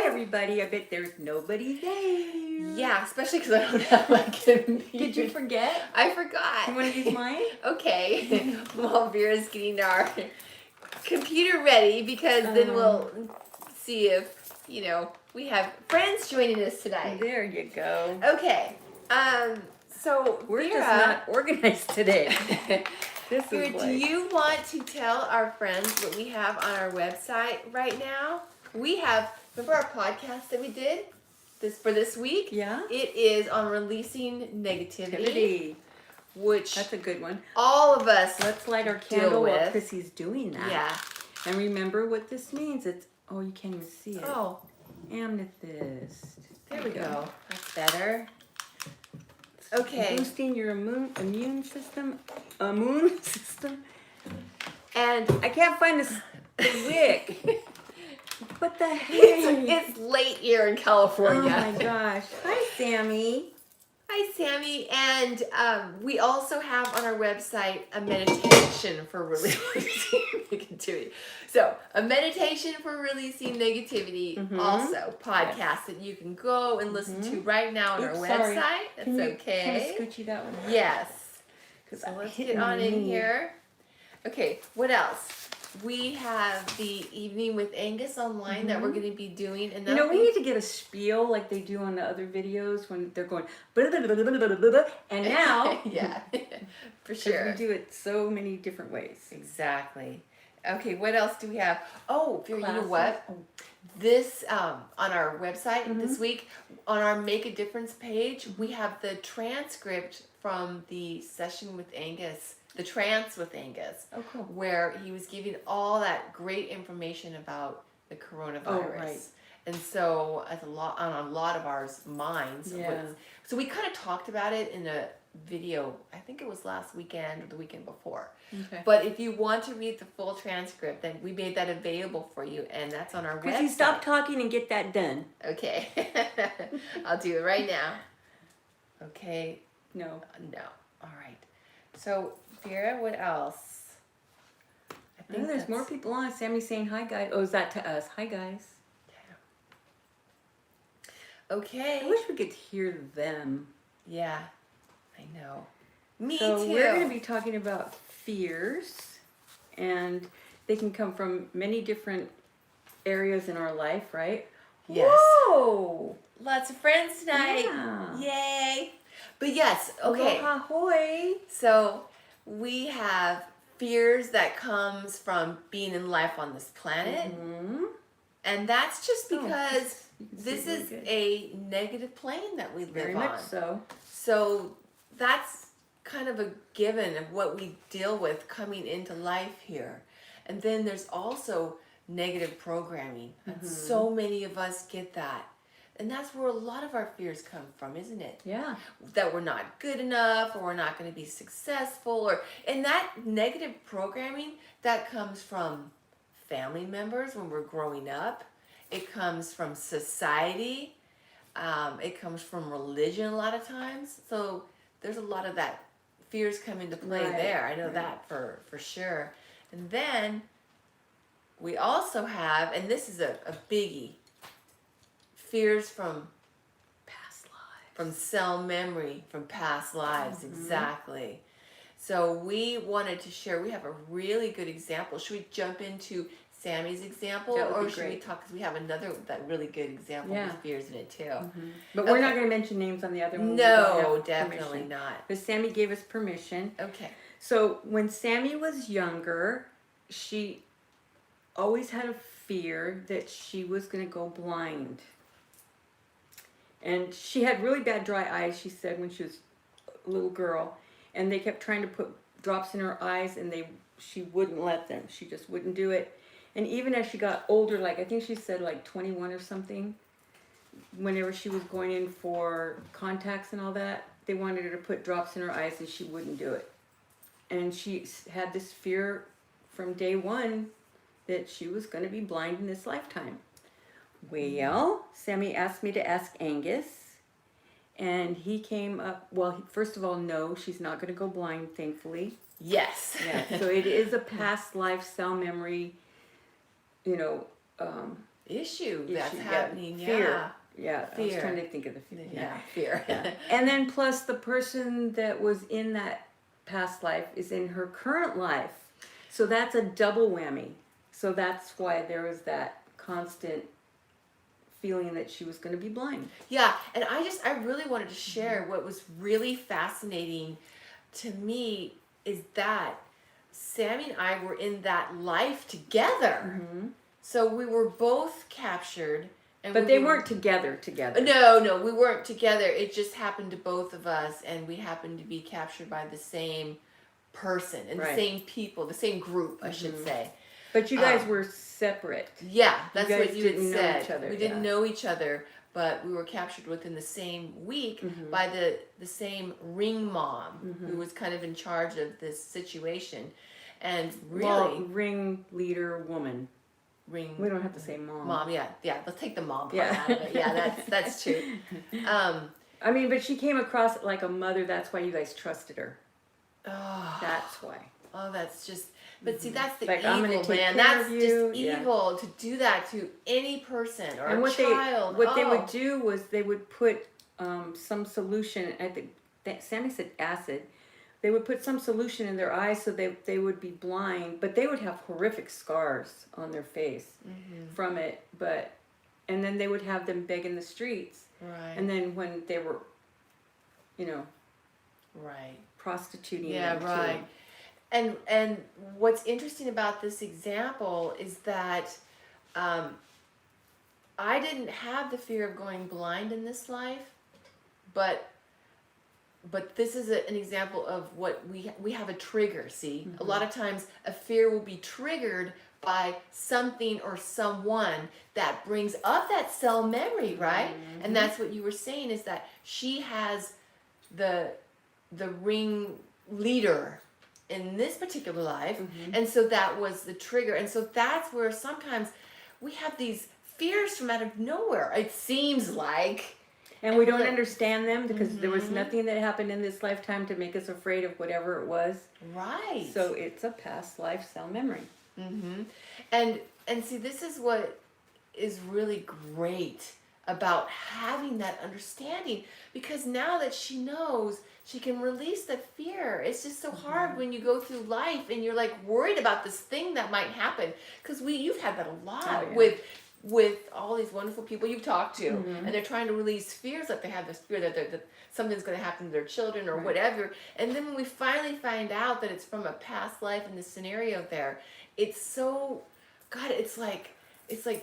everybody. I bet there's nobody there. Yeah, especially because I don't have my computer. Did you forget? I forgot. You want to use mine? Okay. While Vera's getting our computer ready, because then we'll see if, we have friends joining us tonight. There you go. Okay. So We're Vera, just not organized today. Vera, do you want to tell our friends what we have on our website right now? We have, remember our podcast that we did for this week? Yeah. It is on releasing negativity. Which that's a good one. All of us let's light our candle while Chrissy's doing that. Yeah. And remember what this means. It's you can't even see it. Oh. Amethyst. There we go. That's better. Okay. Boosting your immune system. And I can't find the wick. What the heck? It's late here in California. Oh my gosh. Hi, Sammy. Hi, Sammy. And we also have on our website a meditation for releasing negativity. So, a meditation for releasing negativity, also podcast that you can go and listen to right now on our website. That's okay. Can I scooch that one? Yes. So let's get on in here. Okay, what else? We have the Evening with Angus online that we're going to be doing. And we need to get a spiel like they do on the other videos when they're going, blah, blah, blah, blah, blah, blah, blah. And now, yeah, for sure. We do it so many different ways. Exactly. Okay, what else do we have? Oh, Vera, you know what? This, on our website this week, on our Make a Difference page, we have the transcript from the session with Angus, the trance with Angus, where he was giving all that great information about the coronavirus. Oh, right. And so, on a lot of our minds. Yeah. So we kind of talked about it in a video, I think it was last weekend or the weekend before. Okay. But if you want to read the full transcript, then we made that available for you, and that's on our website. Chrissy, stop talking and get that done. Okay. I'll do it right now. Okay. No. No. All right. So, Vera, what else? I think there's more people on. Sammy's saying hi, guys. Oh, is that to us? Hi, guys. Yeah. Okay. I wish we could hear them. Yeah. I know. Me too. So we're going to be talking about fears, and they can come from many different areas in our life, right? Yes. Whoa! Lots of friends tonight. Yeah. Yay! But yes, okay. Aloha hoy. So we have fears that comes from being in life on this planet, and that's just because this is a negative plane that we live on. Very much so. So that's kind of a given of what we deal with coming into life here. And then there's also negative programming. And so many of us get that. And that's where a lot of our fears come from, isn't it? Yeah. That we're not good enough, or we're not going to be successful, and that negative programming that comes from family members when we're growing up. It comes from society. It comes from religion a lot of times. So there's a lot of that fears come into play there. I know that for sure. And then we also have, and this is a biggie, fears from past lives, from cell memory, from past lives. Exactly. So we wanted to share, we have a really good example. Should we jump into Sammy's example, or should we talk, because we have another that really good example with fears in it too. But we're not going to mention names on the other one. No, definitely not. But Sammy gave us permission. Okay. So when Sammy was younger, she always had a fear that she was going to go blind. And she had really bad dry eyes, she said, when she was a little girl. And they kept trying to put drops in her eyes, and she wouldn't let them. She just wouldn't do it. And even as she got older, like I think she said like 21 or something, whenever she was going in for contacts and all that, they wanted her to put drops in her eyes, and she wouldn't do it. And she had this fear from day one that she was going to be blind in this lifetime. Well, Sammy asked me to ask Angus, and he came up, well, first of all, no, she's not going to go blind, thankfully. Yes. Yeah, so it is a past life cell memory, issue that's yeah, happening. fear. Yeah, I was Fear. trying to think of the fear. Yeah, fear. Yeah. And then plus the person that was in that past life is in her current life. So that's a double whammy. So that's why there was that constant feeling that she was going to be blind. Yeah, and I really wanted to share what was really fascinating to me is that Sammy and I were in that life together. Mm-hmm. So we were both captured. But they weren't together. No, we weren't together. It just happened to both of us, and we happened to be captured by the same person and the same people, the same group, I should say. But you guys were separate. Yeah, that's what you had know said. each other, we didn't know each other, but we were captured within the same week by the same ring mom who was kind of in charge of this situation. And really, ring leader woman. Ring. We don't have to say mom. Mom, yeah. Let's take the mom part out of it. Yeah, that's true. I mean, but she came across like a mother. That's why you guys trusted her. Oh, That's why. Oh, that's just. But see, that's the Like, I'm gonna evil, take man. care That's of you. just evil to do that to any person or And a child. what they would do was they would put some solution. I think Sammy said acid. They would put some solution in their eyes so they would be blind, but they would have horrific scars on their face from it. And then they would have them beg in the streets. Right. And then when they were, right, prostituting yeah, them right. too. And what's interesting about this example is that I didn't have the fear of going blind in this life, but this is an example of what we have a trigger. See, a lot of times a fear will be triggered by something or someone that brings up that cell memory, right? And that's what you were saying, is that she has the ring leader in this particular life, and so that was the trigger. And so that's where sometimes we have these fears from out of nowhere, it seems like. And we don't understand them because there was nothing that happened in this lifetime to make us afraid of whatever it was. Right. So it's a past life cell memory. And see, this is what is really great about having that understanding, because now that she knows, she can release the fear. It's just so hard when you go through life and you're like worried about this thing that might happen, because you've had that a lot with all these wonderful people you've talked to, and they're trying to release fears, that they have this fear that something's going to happen to their children or whatever. And then when we finally find out that it's from a past life in the scenario there, it's so, God, it's like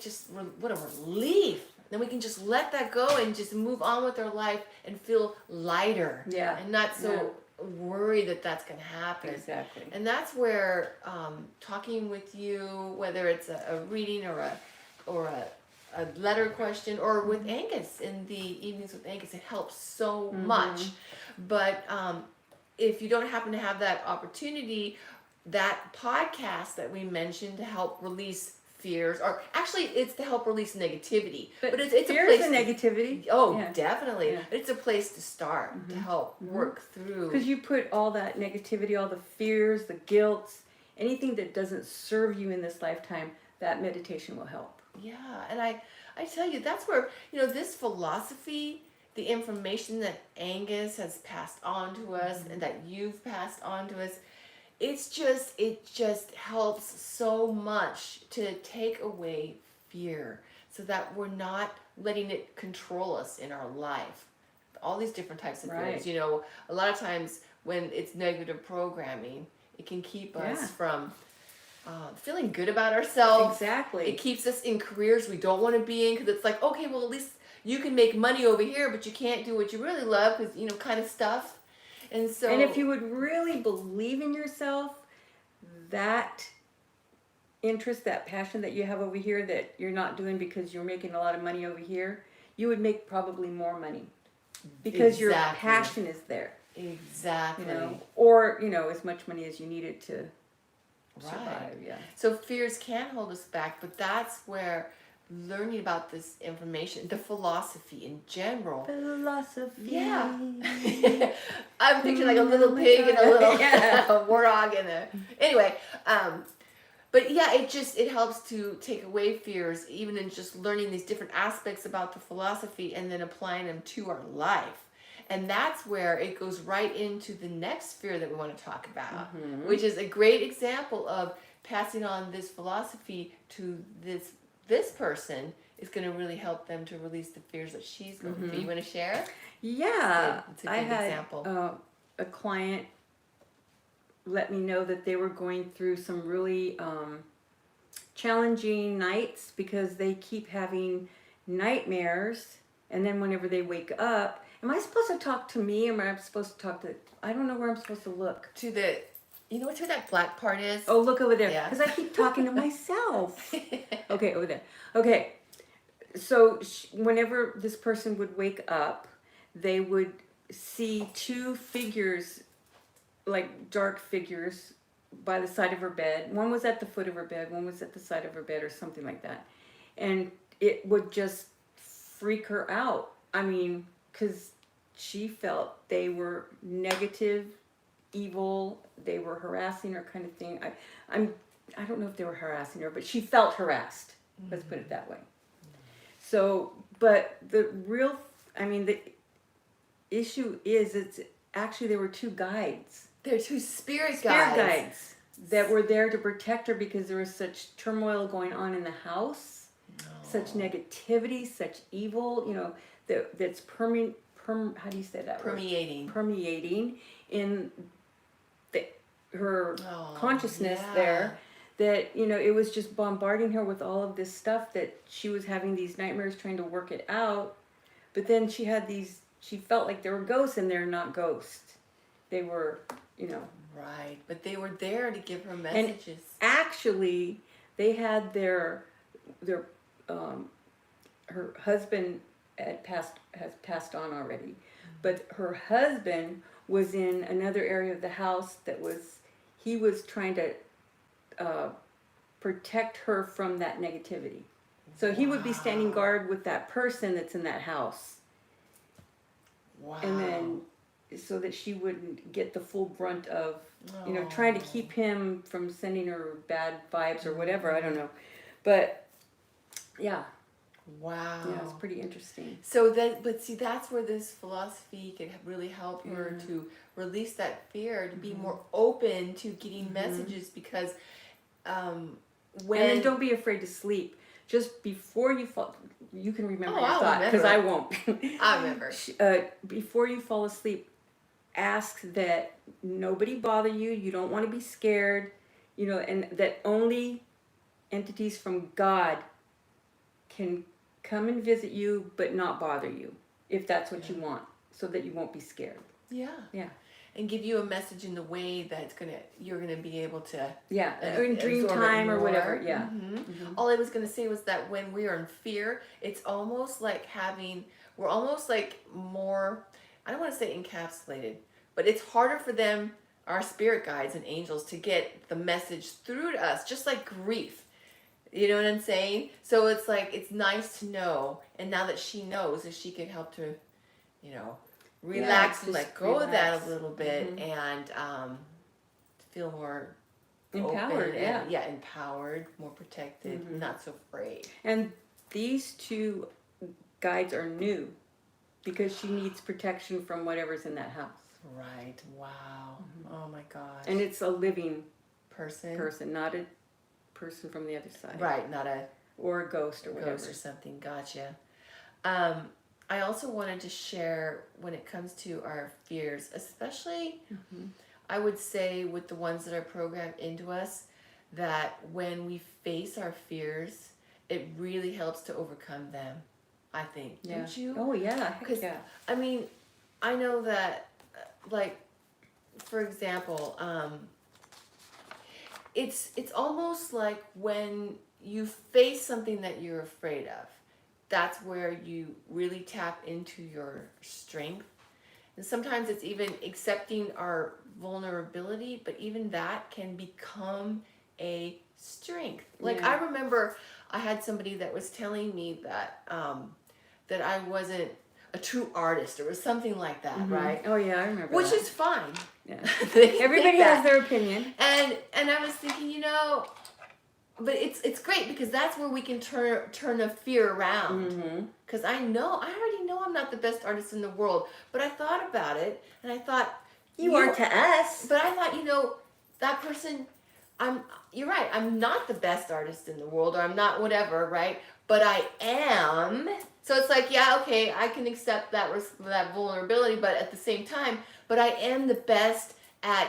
just what a relief. Then we can just let that go and just move on with our life and feel lighter. Yeah. And not so worried that that's going to happen. Exactly. And that's where talking with you, whether it's a reading or a letter question, or with Angus in the evenings with Angus, it helps so much. But if you don't happen to have that opportunity, that podcast that we mentioned to help release fears, or actually it's to help release negativity, but it's fear a place is a negativity. Definitely. It's a place to start to help work through, because you put all that negativity, all the fears, the guilt, anything that doesn't serve you in this lifetime, that meditation will help. Yeah, and I tell you, that's where, this philosophy, the information that Angus has passed on to us and that you've passed on to us, it just helps so much to take away fear, so that we're not letting it control us in our life. All these different types of fears, a lot of times when it's negative programming, it can keep us from feeling good about ourselves. Exactly. It keeps us in careers we don't want to be in, because it's like, okay, well, at least you can make money over here, but you can't do what you really love, because, kind of stuff. And so, and if you would really believe in yourself, that interest, that passion that you have over here that you're not doing because you're making a lot of money over here, you would make probably more money, because your passion is there. Exactly. Or, as much money as you needed to survive. Right. So fears can hold us back, but that's where learning about this information, the philosophy in general. Philosophy. Yeah. I'm picturing like a little pig and a little warthog in there. Anyway, But yeah, it helps to take away fears, even in just learning these different aspects about the philosophy and then applying them to our life. And that's where it goes right into the next fear that we want to talk about, which is a great example of passing on this philosophy to this person is going to really help them to release the fears that she's going through. You want to share? Yeah, It's a good I had example. a client let me know that they were going through some really challenging nights because they keep having nightmares, and then whenever they wake up, am I supposed to talk to me, or am I supposed to talk to, I don't know where I'm supposed to look. To the, you know what that black part is? Oh, look over there, Yeah. because I keep talking to myself. Okay, over there. Okay, so whenever this person would wake up, they would see two figures, like dark figures, by the side of her bed. One was at the foot of her bed, one was at the side of her bed, or something like that. And it would just freak her out. I mean, because she felt they were negative, evil, they were harassing her, kind of thing. I don't know if they were harassing her, but she felt harassed. Let's put it that way. So, but the real, the issue is, it's actually, there were two guides. They're two spirit guides that were there to protect her because there was such turmoil going on in the house, such negativity, such evil, that's how do you say that permeating. word? Permeating in her consciousness there, that, it was just bombarding her with all of this stuff, that she was having these nightmares trying to work it out. But then she felt like there were ghosts, and they're not ghosts. They were, Right, but they were there to give her messages. And actually, they had her husband has passed on already, but her husband was in another area of the house he was trying to protect her from that negativity. So he would be standing guard with that person that's in that house. Wow. And then, so that she wouldn't get the full brunt of, trying to keep him from sending her bad vibes or whatever. I don't know. But, yeah. Wow. Yeah, it's pretty interesting. So that's where this philosophy can really help her to release that fear, to be more open to getting messages, because and then don't be afraid to sleep. Just before you fall, you can remember your I'll thought, because I remember. won't. I remember. Before you fall asleep, ask that nobody bother you. You don't want to be scared, and that only entities from God can come and visit you, but not bother you, if that's what you want, so that you won't be scared. Yeah. Yeah. And give you a message in the way that you're gonna be able to. Yeah, or in dream time or whatever. Yeah. All I was gonna say was that when we are in fear, it's almost like we're almost like more, I don't want to say encapsulated, but it's harder for them, our spirit guides and angels, to get the message through to us, just like grief. You know what I'm saying? So it's like, it's nice to know, and now that she knows, that she can help to, relax and let go of that a little bit, and feel more empowered. open, empowered, more protected, not so afraid. And these two guides are new, because she needs protection from whatever's in that house. Right. Wow. Oh my gosh. And it's a living person, not a person from the other side. Right. Not or a ghost or whatever. Ghost or something. Gotcha. I also wanted to share, when it comes to our fears, especially, I would say with the ones that are programmed into us, that when we face our fears, it really helps to overcome them, I think. Yeah. Don't you? Oh, yeah. Because, yeah. I mean, I know that, like, for example, it's almost like when you face something that you're afraid of, that's where you really tap into your strength. And sometimes it's even accepting our vulnerability, but even that can become a strength. Like, I remember I had somebody that was telling me that that I wasn't a true artist, or something like that, right? Oh, yeah, I remember Which that. is fine. Yeah. Everybody has their opinion. And I was thinking, but it's great because that's where we can turn the fear around. Mm-hmm. Because I already know I'm not the best artist in the world, but I thought about it and I thought You are to us. but I thought, that person, you're right, I'm not the best artist in the world, or I'm not whatever, right? But I am. So it's like, yeah, okay, I can accept that vulnerability, but at the same time, but I am the best at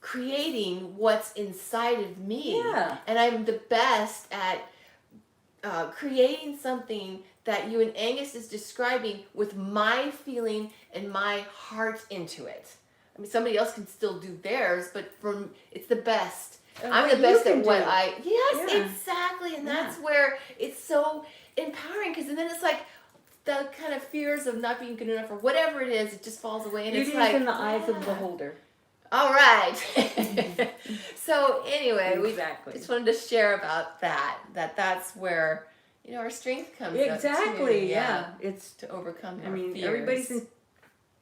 creating what's inside of me. Yeah. And I'm the best at creating something that you and Angus is describing with my feeling and my heart into it. I mean, somebody else can still do theirs, but it's the best. I'm what the best you at can what do. Yeah. exactly. And that's where it's so empowering, because then it's like the kind of fears of not being good enough or whatever it is, it just falls away. And Beauty it's like, is in the eyes of the beholder. all right. So anyway, Exactly. we just wanted to share about that's where, our strength comes up Exactly. too. Yeah. It's. To overcome I our mean, fears. everybody's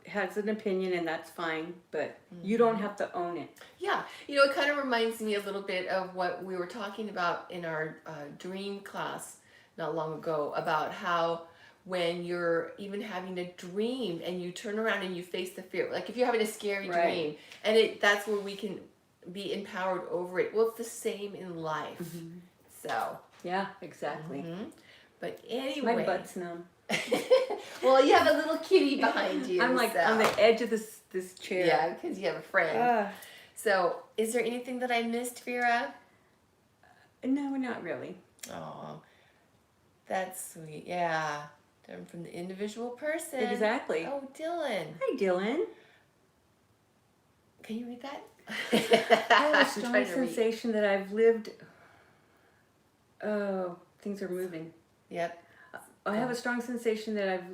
has an opinion, and that's fine, but you don't have to own it. Yeah, it kind of reminds me a little bit of what we were talking about in our dream class not long ago, about how when you're even having a dream and you turn around and you face the fear, like if you're having a scary dream, and that's where we can be empowered over it. Well, it's the same in life. Mm-hmm. So. Yeah, exactly. Mm-hmm. But anyway. My butt's numb. Well, you have a little kitty behind you. I'm like on the edge of this chair. Yeah, because you have a friend. So, is there anything that I missed, Vera? No, not really. Oh, that's sweet. Yeah. From the individual person. Exactly. Oh, Dylan. Hi, Dylan. Can you read that? I have a strong sensation that I've lived. Oh, things are moving. Yep. I have a strong sensation that I've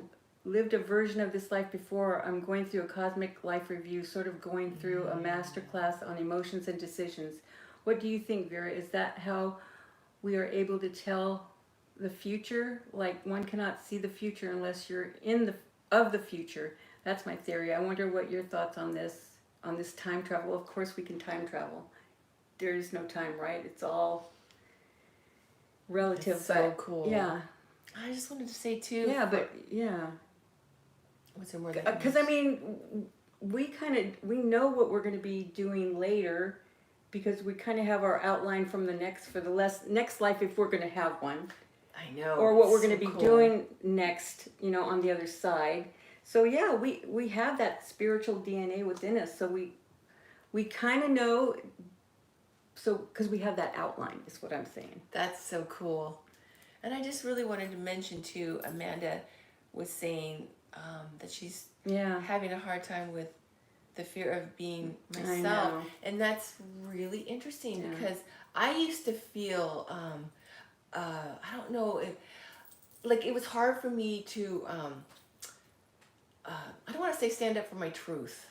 lived a version of this life before. I'm going through a cosmic life review, sort of going through a master class on emotions and decisions. What do you think, Vera? Is that how we are able to tell the future? Like, one cannot see the future unless you're of the future. That's my theory. I wonder what your thoughts on this time travel. Of course we can time travel. There is no time, right? It's all relative. It's so cool. Yeah. I just wanted to say too. Yeah, but yeah. What's there more? Because I mean, we know what we're going to be doing later, because we kind of have our outline from the next life, if we're going to have one. I know. Or what we're going to be cool. doing next, on the other side. So yeah, we have that spiritual DNA within us. So we kind of know. So because we have that outline, is what I'm saying. That's so cool. And I just really wanted to mention too, Amanda was saying that she's having a hard time with the fear of being myself. And that's really interesting because I used to feel, I don't know, it was hard for me to, I don't want to say stand up for my truth,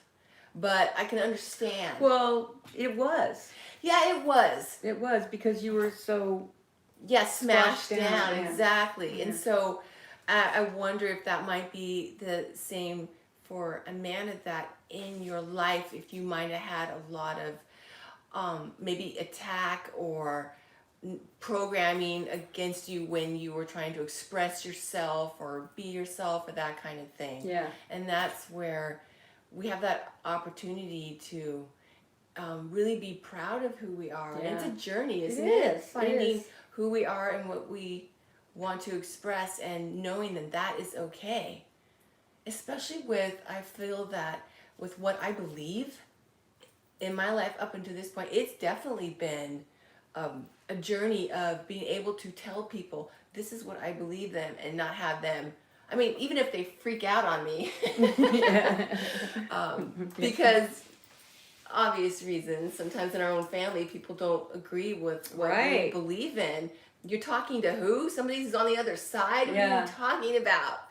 but I can understand. Well, it was. Yeah, it was. It was because you were so... smashed down. Exactly. Yeah. And so I wonder if that might be the same for Amanda, that in your life, if you might have had a lot of maybe attack or programming against you when you were trying to express yourself or be yourself or that kind of thing. Yeah. And that's where we have that opportunity to really be proud of who we are. Yeah. And it's a journey, isn't it? Is. Finding who we are and what we want to express, and knowing that is okay. Especially I feel that with what I believe in my life up until this point, it's definitely been a journey of being able to tell people this is what I believe in, and not have them, I mean, even if they freak out on me, because obvious reasons, sometimes in our own family, people don't agree with what we believe in. You're talking to who? Somebody who's on the other side? What are you talking about?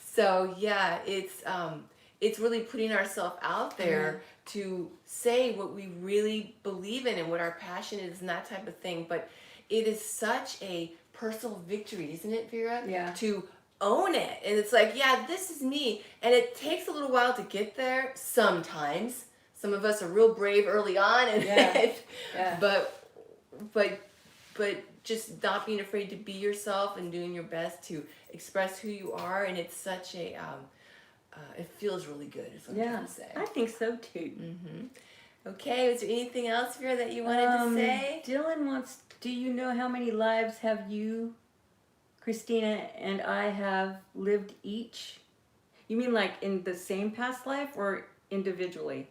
So yeah, it's really putting ourselves out there to say what we really believe in and what our passion is and that type of thing. But it is such a personal victory, isn't it, Vera? Yeah. To own it. And it's like, yeah, this is me. And it takes a little while to get there sometimes. Some of us are real brave early on, and but but just not being afraid to be yourself and doing your best to express who you are. And it's such a, it feels really good, is what I'm trying to say. I think so too. Okay, is there anything else, Vera, that you wanted to say? Dylan wants, do you know how many lives have you, Christina, and I have lived each? You mean like in the same past life or individually?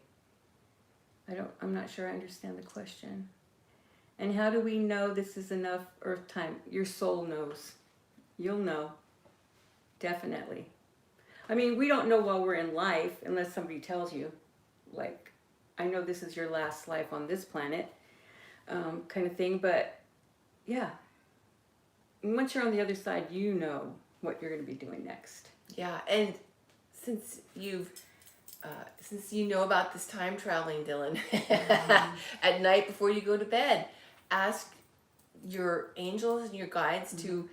I'm not sure I understand the question. And how do we know this is enough earth time? Your soul knows. You'll know. Definitely. I mean, we don't know while we're in life unless somebody tells you. Like, I know this is your last life on this planet, kind of thing. But, yeah. Once you're on the other side, you know what you're going to be doing next. Yeah, and since you know about this time traveling, Dylan, at night before you go to bed, ask your angels and your guides to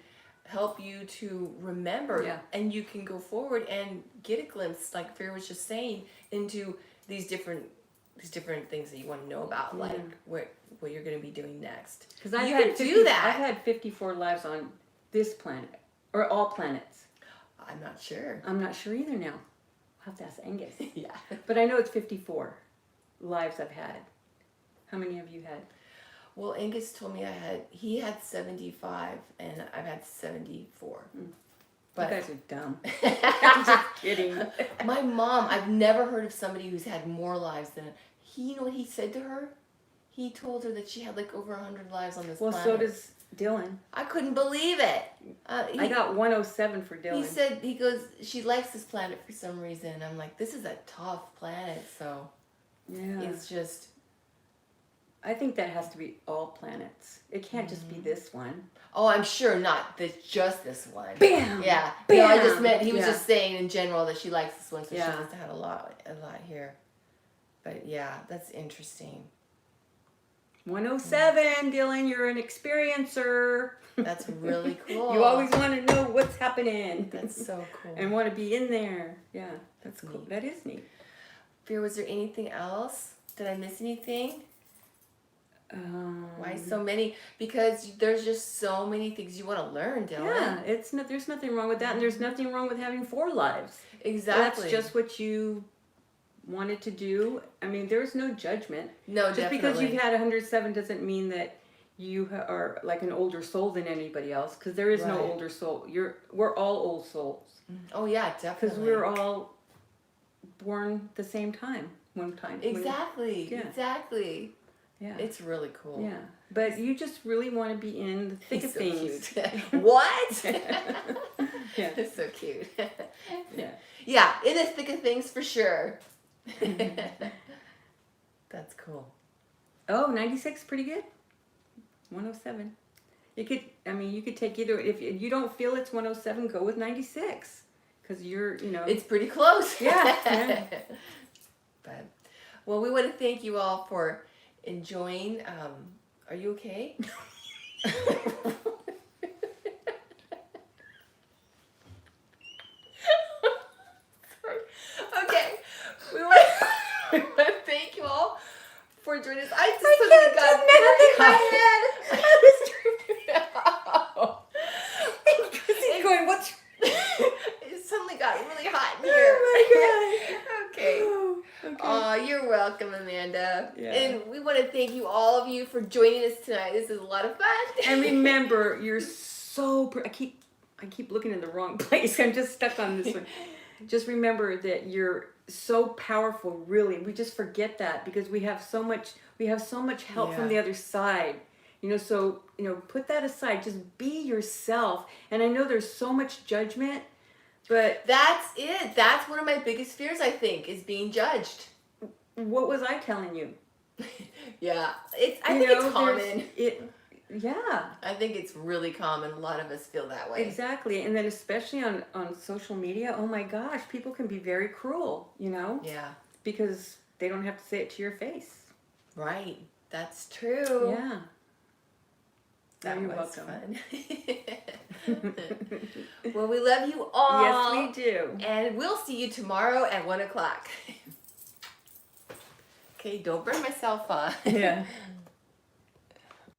help you to remember, and you can go forward and get a glimpse, like Vera was just saying, into these different things that you want to know about, like what you're going to be doing next. Because I've had 54 lives on this planet, or all planets. I'm not sure. I'm not sure either now. I'll have to ask Angus. Yeah. But I know it's 54 lives I've had. How many have you had? Well, Angus told me he had 75 and I've had 74. But you guys are dumb. I'm just kidding. My mom, I've never heard of somebody who's had more lives than you know what he said to her? He told her that she had like over 100 lives on this planet. Well, so does Dylan. I couldn't believe it. I got 107 for Dylan. He goes, she likes this planet for some reason. I'm like, this is a tough planet, so it's just. I think that has to be all planets. It can't just be this one. Oh, I'm sure not just this one. Bam! Yeah. Bam! No, I just meant he was just saying in general that she likes this one, so she must have had a lot here. But yeah, that's interesting. 107, Dylan, you're an experiencer. That's really cool. You always want to know what's happening. That's so cool. And want to be in there. Yeah, that's cool. Neat. That is neat. Vera, was there anything else? Did I miss anything? Why so many? Because there's just so many things you want to learn, Dylan. Yeah, there's nothing wrong with that, and there's nothing wrong with having 4 lives. Exactly. That's just what you wanted to do. I mean, there's no judgment. No, just definitely. Because you've had 107 doesn't mean that you are like an older soul than anybody else. Because there is no older soul. We're all old souls. Oh yeah, definitely. Because we're all born the same time, one time. Exactly. Exactly. Yeah. It's really cool. Yeah. But you just really want to be in the thick of things. What? Yeah. It's so cute. Yeah. Yeah, in the thick of things for sure. That's cool. Oh, 96, pretty good. 107. You could take either. If you don't feel it's 107, go with 96. Because It's pretty close. Yeah. But, well, we want to thank you all for enjoying. Are you okay? Okay. We want to thank you all for joining us. I can't do nothing in my head. I was He's going, what's... It suddenly got really hot in here. Oh my God. Okay. Okay. Oh, you're welcome, Amanda. Yeah. And we want to thank you, all of you, for joining us tonight. This is a lot of fun. And remember, you're so... I keep looking in the wrong place. I'm just stuck on this one. Just remember that you're so powerful, really. We just forget that because we have so much help from the other side. So, put that aside. Just be yourself. And I know there's so much judgment, but... That's it. That's one of my biggest fears, I think, is being judged. What was I telling you? Yeah. I think it's common. Yeah. I think it's really common. A lot of us feel that way. Exactly. And then especially on social media, oh my gosh, people can be very cruel, Yeah. Because they don't have to say it to your face. Right. That's true. Yeah. That You're was welcome. fun. Well, we love you all. Yes, we do. And we'll see you tomorrow at 1:00. Okay, don't burn myself on. Yeah.